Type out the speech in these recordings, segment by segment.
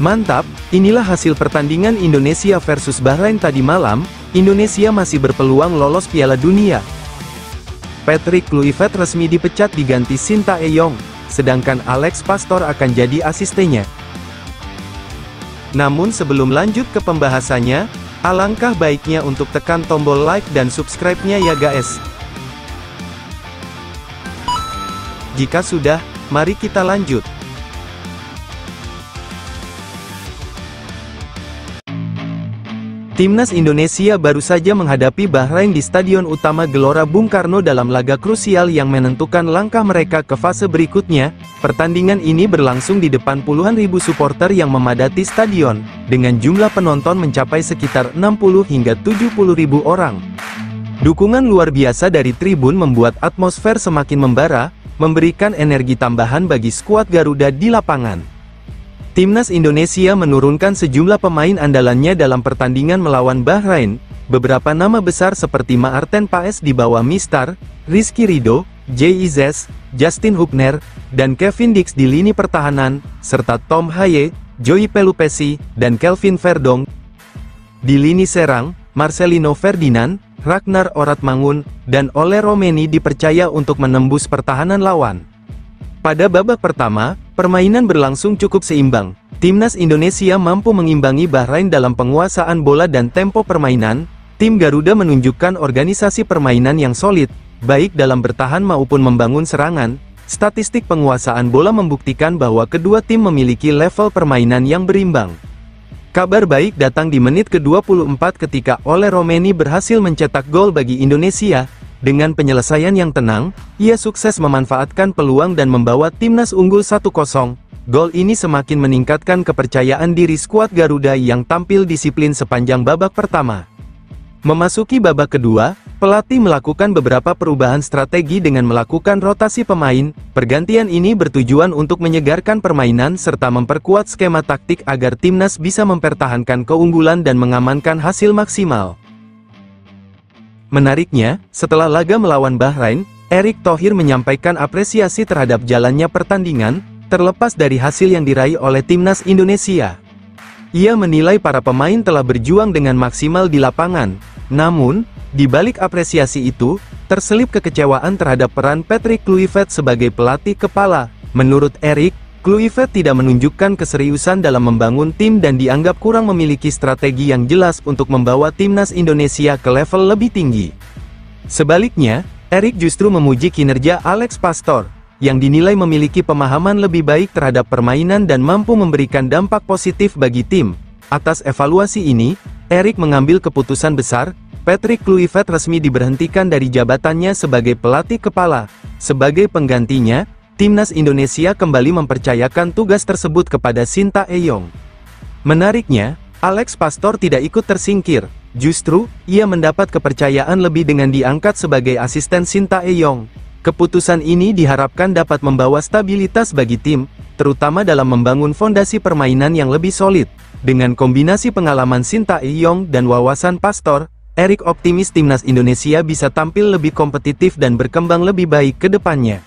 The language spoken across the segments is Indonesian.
Mantap, inilah hasil pertandingan Indonesia versus Bahrain tadi malam. Indonesia masih berpeluang lolos Piala Dunia. Patrick Kluivert resmi dipecat diganti Sintayong, sedangkan Alex Pastor akan jadi asistennya. Namun sebelum lanjut ke pembahasannya, alangkah baiknya untuk tekan tombol like dan subscribe-nya ya guys. Jika sudah, mari kita lanjut. Timnas Indonesia baru saja menghadapi Bahrain di Stadion Utama Gelora Bung Karno dalam laga krusial yang menentukan langkah mereka ke fase berikutnya. Pertandingan ini berlangsung di depan puluhan ribu supporter yang memadati stadion, dengan jumlah penonton mencapai sekitar 60 hingga 70 ribu orang. Dukungan luar biasa dari tribun membuat atmosfer semakin membara, memberikan energi tambahan bagi skuad Garuda di lapangan. Timnas Indonesia menurunkan sejumlah pemain andalannya dalam pertandingan melawan Bahrain. Beberapa nama besar seperti Maarten Paes di bawah Mistar, Rizky Ridho, J.I.Z., Justin Hubner, dan Kevin Dix di lini pertahanan, serta Tom Haye, Joey Pelupesi, dan Kelvin Verdong. Di lini serang, Marcelino Ferdinand, Ragnar Oratmangun, dan Ole Romeni dipercaya untuk menembus pertahanan lawan. Pada babak pertama, permainan berlangsung cukup seimbang. Timnas Indonesia mampu mengimbangi Bahrain dalam penguasaan bola dan tempo permainan. Tim Garuda menunjukkan organisasi permainan yang solid, baik dalam bertahan maupun membangun serangan. Statistik penguasaan bola membuktikan bahwa kedua tim memiliki level permainan yang berimbang. Kabar baik datang di menit ke-24 ketika Ole Romeni berhasil mencetak gol bagi Indonesia. Dengan penyelesaian yang tenang, ia sukses memanfaatkan peluang dan membawa timnas unggul 1-0. Gol ini semakin meningkatkan kepercayaan diri skuad Garuda yang tampil disiplin sepanjang babak pertama. Memasuki babak kedua, pelatih melakukan beberapa perubahan strategi dengan melakukan rotasi pemain. Pergantian ini bertujuan untuk menyegarkan permainan serta memperkuat skema taktik agar timnas bisa mempertahankan keunggulan dan mengamankan hasil maksimal. Menariknya, setelah laga melawan Bahrain, Erick Thohir menyampaikan apresiasi terhadap jalannya pertandingan, terlepas dari hasil yang diraih oleh timnas Indonesia. Ia menilai para pemain telah berjuang dengan maksimal di lapangan. Namun, di balik apresiasi itu, terselip kekecewaan terhadap peran Patrick Kluivert sebagai pelatih kepala. Menurut Erick, Kluivert tidak menunjukkan keseriusan dalam membangun tim dan dianggap kurang memiliki strategi yang jelas untuk membawa timnas Indonesia ke level lebih tinggi. Sebaliknya, Erick justru memuji kinerja Alex Pastor, yang dinilai memiliki pemahaman lebih baik terhadap permainan dan mampu memberikan dampak positif bagi tim. Atas evaluasi ini, Erick mengambil keputusan besar. Patrick Kluivert resmi diberhentikan dari jabatannya sebagai pelatih kepala. Sebagai penggantinya, Timnas Indonesia kembali mempercayakan tugas tersebut kepada Sintayong. Menariknya, Alex Pastor tidak ikut tersingkir. Justru, ia mendapat kepercayaan lebih dengan diangkat sebagai asisten Sintayong. Keputusan ini diharapkan dapat membawa stabilitas bagi tim, terutama dalam membangun fondasi permainan yang lebih solid. Dengan kombinasi pengalaman Sintayong dan wawasan Pastor, Erick optimis timnas Indonesia bisa tampil lebih kompetitif dan berkembang lebih baik ke depannya.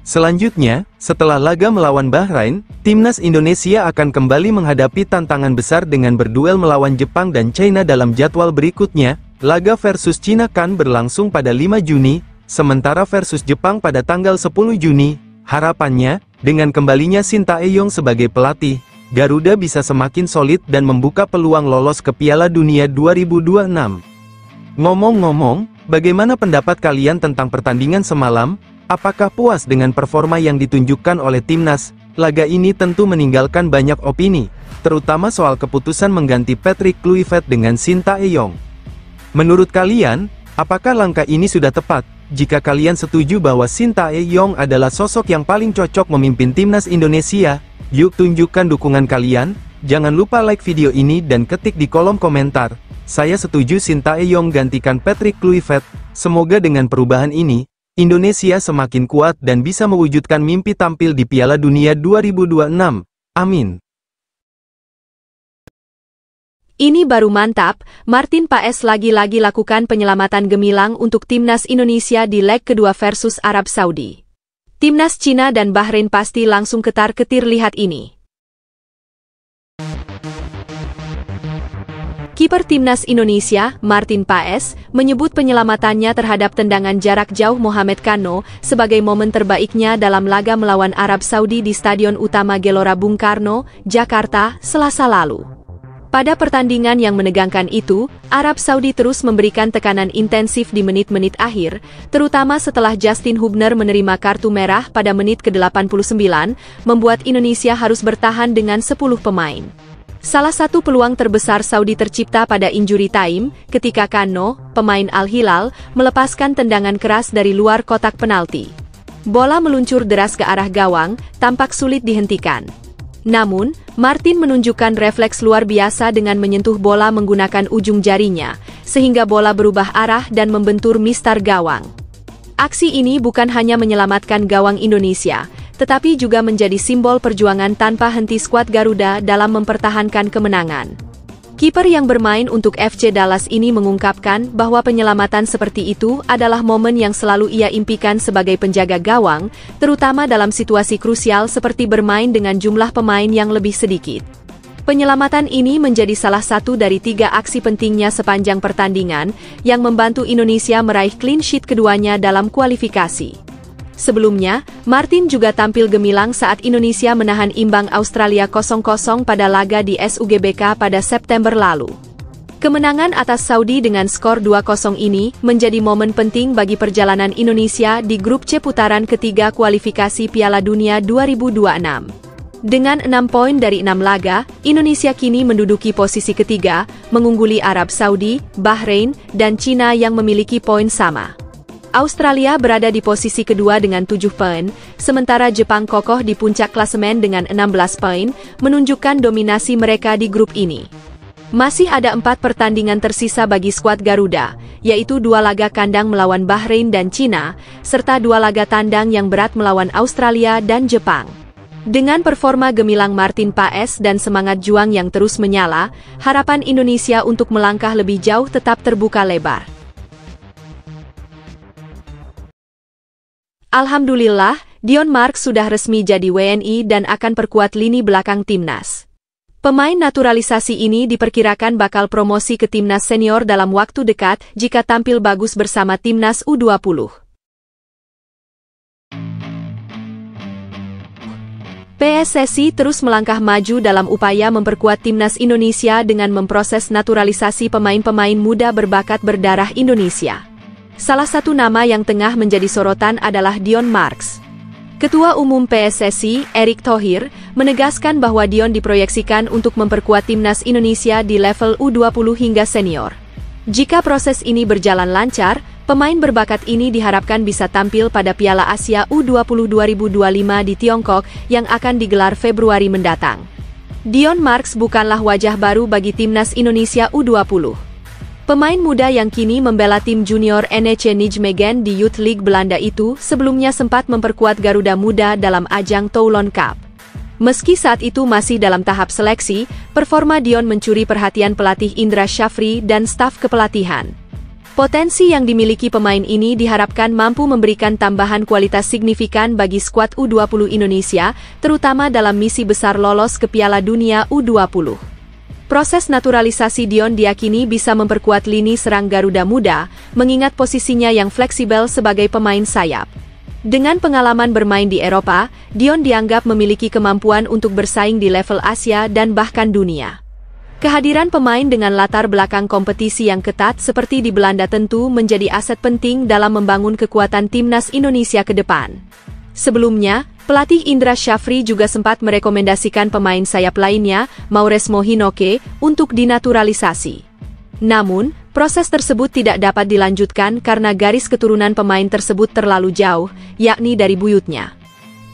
Selanjutnya, setelah laga melawan Bahrain, timnas Indonesia akan kembali menghadapi tantangan besar dengan berduel melawan Jepang dan China dalam jadwal berikutnya. Laga versus China kan berlangsung pada 5 Juni, sementara versus Jepang pada tanggal 10 Juni. Harapannya, dengan kembalinya Sintayong sebagai pelatih, Garuda bisa semakin solid dan membuka peluang lolos ke Piala Dunia 2026. Ngomong-ngomong, bagaimana pendapat kalian tentang pertandingan semalam? Apakah puas dengan performa yang ditunjukkan oleh timnas? Laga ini tentu meninggalkan banyak opini, terutama soal keputusan mengganti Patrick Kluivert dengan Sintayong. Menurut kalian, apakah langkah ini sudah tepat? Jika kalian setuju bahwa Sintayong adalah sosok yang paling cocok memimpin timnas Indonesia, yuk tunjukkan dukungan kalian. Jangan lupa like video ini dan ketik di kolom komentar, "Saya setuju Sintayong gantikan Patrick Kluivert." Semoga dengan perubahan ini, Indonesia semakin kuat dan bisa mewujudkan mimpi tampil di Piala Dunia 2026. Amin. Ini baru mantap, Martin Paes lagi-lagi lakukan penyelamatan gemilang untuk timnas Indonesia di leg kedua versus Arab Saudi. Timnas Cina dan Bahrain pasti langsung ketar-ketir lihat ini. Kiper Timnas Indonesia, Martin Paes, menyebut penyelamatannya terhadap tendangan jarak jauh Mohamed Kano sebagai momen terbaiknya dalam laga melawan Arab Saudi di Stadion Utama Gelora Bung Karno, Jakarta, Selasa lalu. Pada pertandingan yang menegangkan itu, Arab Saudi terus memberikan tekanan intensif di menit-menit akhir, terutama setelah Justin Hubner menerima kartu merah pada menit ke-89, membuat Indonesia harus bertahan dengan 10 pemain. Salah satu peluang terbesar Saudi tercipta pada injury time, ketika Kano, pemain Al-Hilal, melepaskan tendangan keras dari luar kotak penalti. Bola meluncur deras ke arah gawang, tampak sulit dihentikan. Namun, Martin menunjukkan refleks luar biasa dengan menyentuh bola menggunakan ujung jarinya, sehingga bola berubah arah dan membentur mistar gawang. Aksi ini bukan hanya menyelamatkan gawang Indonesia, tetapi juga menjadi simbol perjuangan tanpa henti skuad Garuda dalam mempertahankan kemenangan. Kiper yang bermain untuk FC Dallas ini mengungkapkan bahwa penyelamatan seperti itu adalah momen yang selalu ia impikan sebagai penjaga gawang, terutama dalam situasi krusial seperti bermain dengan jumlah pemain yang lebih sedikit. Penyelamatan ini menjadi salah satu dari 3 aksi pentingnya sepanjang pertandingan yang membantu Indonesia meraih clean sheet keduanya dalam kualifikasi. Sebelumnya, Martin juga tampil gemilang saat Indonesia menahan imbang Australia 0-0 pada laga di SUGBK pada September lalu. Kemenangan atas Saudi dengan skor 2-0 ini menjadi momen penting bagi perjalanan Indonesia di grup C putaran ketiga kualifikasi Piala Dunia 2026. Dengan 6 poin dari 6 laga, Indonesia kini menduduki posisi ketiga, mengungguli Arab Saudi, Bahrain, dan Cina yang memiliki poin sama. Australia berada di posisi kedua dengan 7 poin, sementara Jepang kokoh di puncak klasemen dengan 16 poin, menunjukkan dominasi mereka di grup ini. Masih ada 4 pertandingan tersisa bagi skuad Garuda, yaitu 2 laga kandang melawan Bahrain dan Cina, serta 2 laga tandang yang berat melawan Australia dan Jepang. Dengan performa gemilang Martin Paes dan semangat juang yang terus menyala, harapan Indonesia untuk melangkah lebih jauh tetap terbuka lebar. Alhamdulillah, Dion Marks sudah resmi jadi WNI dan akan perkuat lini belakang timnas. Pemain naturalisasi ini diperkirakan bakal promosi ke timnas senior dalam waktu dekat jika tampil bagus bersama timnas U20. PSSI terus melangkah maju dalam upaya memperkuat timnas Indonesia dengan memproses naturalisasi pemain-pemain muda berbakat berdarah Indonesia. Salah satu nama yang tengah menjadi sorotan adalah Dion Marks. Ketua Umum PSSI, Erick Thohir, menegaskan bahwa Dion diproyeksikan untuk memperkuat timnas Indonesia di level U20 hingga senior. Jika proses ini berjalan lancar, pemain berbakat ini diharapkan bisa tampil pada Piala Asia U20 2025 di Tiongkok yang akan digelar Februari mendatang. Dion Marks bukanlah wajah baru bagi timnas Indonesia U20. Pemain muda yang kini membela tim junior NEC Nijmegen di Youth League Belanda itu sebelumnya sempat memperkuat Garuda Muda dalam ajang Toulon Cup. Meski saat itu masih dalam tahap seleksi, performa Dion mencuri perhatian pelatih Indra Syafri dan staf kepelatihan. Potensi yang dimiliki pemain ini diharapkan mampu memberikan tambahan kualitas signifikan bagi skuad U20 Indonesia, terutama dalam misi besar lolos ke Piala Dunia U20. Proses naturalisasi Dion diyakini bisa memperkuat lini serang Garuda Muda, mengingat posisinya yang fleksibel sebagai pemain sayap. Dengan pengalaman bermain di Eropa, Dion dianggap memiliki kemampuan untuk bersaing di level Asia dan bahkan dunia. Kehadiran pemain dengan latar belakang kompetisi yang ketat seperti di Belanda tentu menjadi aset penting dalam membangun kekuatan timnas Indonesia ke depan. Sebelumnya, pelatih Indra Syafri juga sempat merekomendasikan pemain sayap lainnya, Mauresmo Hinoke, untuk dinaturalisasi. Namun, proses tersebut tidak dapat dilanjutkan karena garis keturunan pemain tersebut terlalu jauh, yakni dari buyutnya.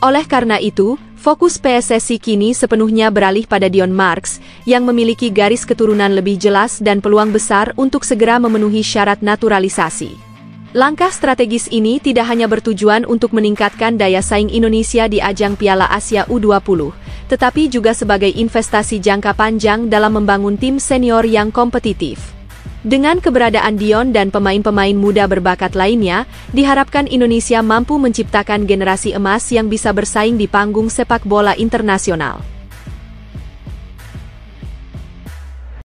Oleh karena itu, fokus PSSI kini sepenuhnya beralih pada Dion Marks, yang memiliki garis keturunan lebih jelas dan peluang besar untuk segera memenuhi syarat naturalisasi. Langkah strategis ini tidak hanya bertujuan untuk meningkatkan daya saing Indonesia di ajang Piala Asia U20, tetapi juga sebagai investasi jangka panjang dalam membangun tim senior yang kompetitif. Dengan keberadaan Dion dan pemain-pemain muda berbakat lainnya, diharapkan Indonesia mampu menciptakan generasi emas yang bisa bersaing di panggung sepak bola internasional.